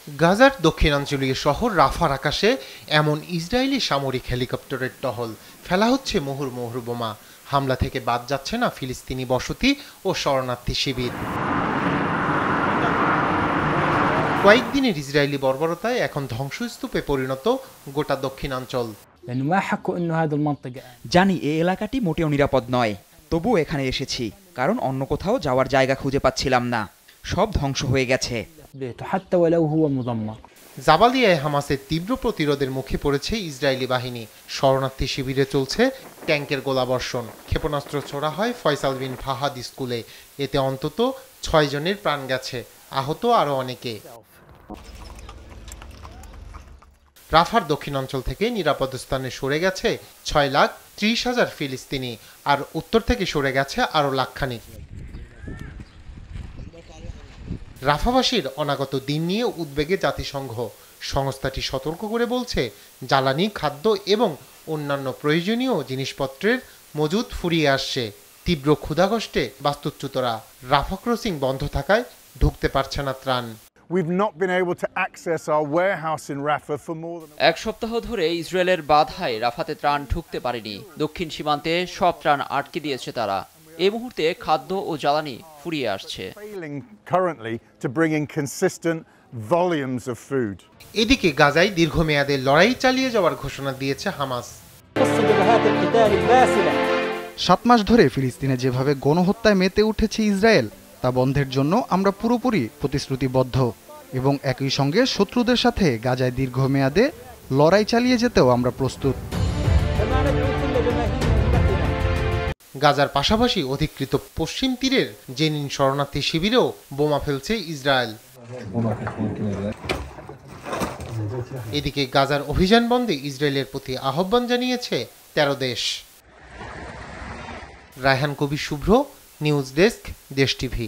গাজার দক্ষিণাঞ্চলীয় শহর রাফার আকাশে এমন ইসরায়েলি সামরিক হেলিকপ্টারের টহল, ফেলা হচ্ছে মুহুর্মুহু বোমা। হামলা থেকে বাদ যাচ্ছে না ফিলিস্তিনি বসতি ও শরণার্থী শিবির। কয়েকদিনের ইসরায়েলি বর্বরতায় এখন ধ্বংসস্তূপে পরিণত গোটা দক্ষিণাঞ্চল। জানি এই এলাকাটি মোটেও নিরাপদ নয়, তবুও এখানে এসেছি কারণ অন্য কোথাও যাওয়ার জায়গা খুঁজে পাচ্ছিলাম না। সব ধ্বংস হয়ে গেছে। জাবালিয়ায় হামাসের তীব্র প্রতিরোধের মুখে পড়েছে ইসরায়েলি বাহিনী। শরণার্থী শিবিরে চলছে ট্যাঙ্কের গোলাবর্ষণ। ক্ষেপণাস্ত্র ছোড়া হয় ফয়সাল বিন ফাহাদ স্কুলে। এতে অন্তত 6 জনের প্রাণ গেছে, আহত আরও অনেকে। রাফার দক্ষিণাঞ্চল থেকে নিরাপদ স্থানে সরে গেছে 6,30,000 ফিলিস্তিনি, আর উত্তর থেকে সরে গেছে আরও লাখখানিক। রাফাবাসীর অনাগত দিন নিয়ে উদ্বেগে জাতিসংঘ। সংস্থাটি সতর্ক করে বলছে, জ্বালানি, খাদ্য এবং অন্যান্য প্রয়োজনীয় জিনিসপত্রের মজুদ ফুরিয়ে আসছে। তীব্র ক্ষুধাকষ্টে বাস্তুচ্যুতরা। রাফা ক্রসিং বন্ধ থাকায় ঢুকতে পারছে না ত্রাণ। এক সপ্তাহ ধরে ইসরায়েলের বাধায় রাফাতে ত্রাণ ঢুকতে পারেনি। দক্ষিণ সীমান্তে সব ত্রাণ আটকে দিয়েছে তারা। এই মুহূর্তে খাদ্য ও জ্বালানি ফুরিয়ে আসছে। এদিকে গাজায় দীর্ঘমেয়াদে লড়াই চালিয়ে যাওয়ার ঘোষণা দিয়েছে হামাস। 7 মাস ধরে ফিলিস্তিনে যেভাবে গণহত্যায় মেতে উঠেছে ইসরায়েল, তা বন্ধের জন্য আমরা পুরোপুরি প্রতিশ্রুতিবদ্ধ এবং একই সঙ্গে শত্রুদের সাথে গাজায় দীর্ঘমেয়াদে লড়াই চালিয়ে যেতেও আমরা প্রস্তুত। গাজার পাশাপাশি অধিকৃত পশ্চিম তীরের জেনিন শরণার্থী শিবিরেও বোমা ফেলছে ইসরায়েল। এদিকে গাজার অভিযান বন্ধে ইসরায়েলের প্রতি আহ্বান জানিয়েছে 13 দেশ। রায়হান কবির শুভ্র, নিউজ ডেস্ক, দেশ টিভি।